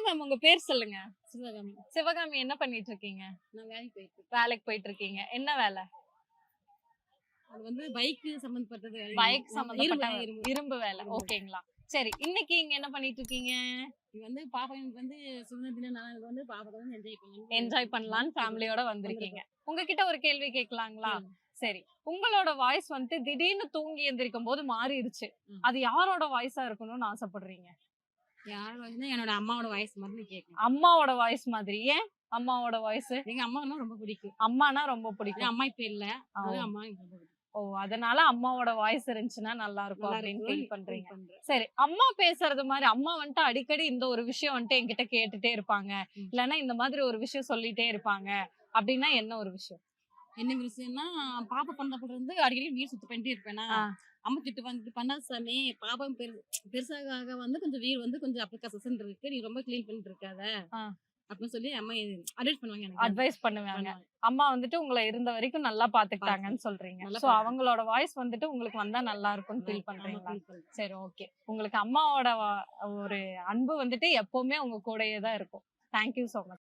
Ma'am உங்க பேர் சொல்லுங்க. சிவகாமி. சிவகாமி என்ன பண்ணிட்டு இருக்கீங்க? நான் வேலைக்கு போயிட்டு வேலைக்கு போயிட்டு இருக்கீங்க. என்ன வேலை? அது வந்து பைக் சம்பந்தப்பட்டது. பைக் சம்பந்தப்பட்ட இரும்பு இரும்பு வேலை. ஓகேங்களா? சரி, இன்னைக்கு இங்க என்ன பண்ணிட்டு இருக்கீங்க? இது வந்து பாப்பாக்கு வந்து சுதந்திர தின நாள் வந்து பாப்பாக்கு வந்து என்ஜாய் பண்ணலாம்னு ஃபேமிலியோட வந்திருக்கீங்க. உங்ககிட்ட ஒரு கேள்வி கேட்கலாங்களா? சரி, உங்களோட வாய்ஸ் வந்து திடீர்னு தூங்கி எந்திரிக்கும் போது மாறிடுச்சு. அது யாரோட வாய்ஸா இருக்கணும்னு ஆசைப்படுறீங்க? யாரோட வாய்ஸ்னா என்னோட அம்மாவோட வாய்ஸ் மாதிரி கேட்கணும். அம்மாவோட வாய்ஸ் மாதிரி. ஏன் அம்மாவோட வாய்ஸ்? எங்க அம்மானா ரொம்ப பிடிக்கும். அம்மானா ரொம்ப பிடிக்கும். அம்மா இப்ப இல்ல. அது அம்மா ரொம்ப பிடிக்கும். ஓ, அதனால அம்மாவோட வாய்ஸ் இருந்துச்சுன்னா நல்லா இருக்கும் அப்படின்னு ஃபீல் பண்றீங்க. சரி, அம்மா பேசுறது மாதிரி அம்மா வந்துட்டு அடிக்கடி இந்த ஒரு விஷயம் வந்துட்டு என்கிட்ட கேட்டுட்டே இருப்பாங்க, இல்லன்னா இந்த மாதிரி ஒரு விஷயம் சொல்லிட்டே இருப்பாங்க அப்படின்னா என்ன ஒரு விஷயம்? என்ன விஷயம்னா பாப்பா பண்ணப்பட்டு இருந்து அடிக்கடி வீடு சுத்தம் பண்ணிட்டே இருப்பேனா, அம்மா திட்டு வந்துட்டு பண்ணாத சாமி, பாப்பா பெருசாக வந்து கொஞ்சம் வீடு வந்து கொஞ்சம் அப்படி கசசன் இருக்கு, நீ ரொம்ப கிளீன் பண்ணிட்டு இருக்காத அப்படின்னு சொல்லி அம்மா அட்வைஸ் பண்ணுவாங்க. எனக்கு அட்வைஸ் பண்ணுவாங்க. அம்மா வந்துட்டு உங்களை இருந்த வரைக்கும் நல்லா பாத்துக்கிட்டாங்கன்னு சொல்றீங்க. சோ அவங்களோட வாய்ஸ் வந்துட்டு உங்களுக்கு வந்தா நல்லா இருக்கும்னு ஃபீல் பண்றீங்களா? சரி, ஓகே. உங்களுக்கு அம்மாவோட ஒரு அன்பு வந்துட்டு எப்பவுமே உங்க கூடயே தான் இருக்கும். Thank you so much.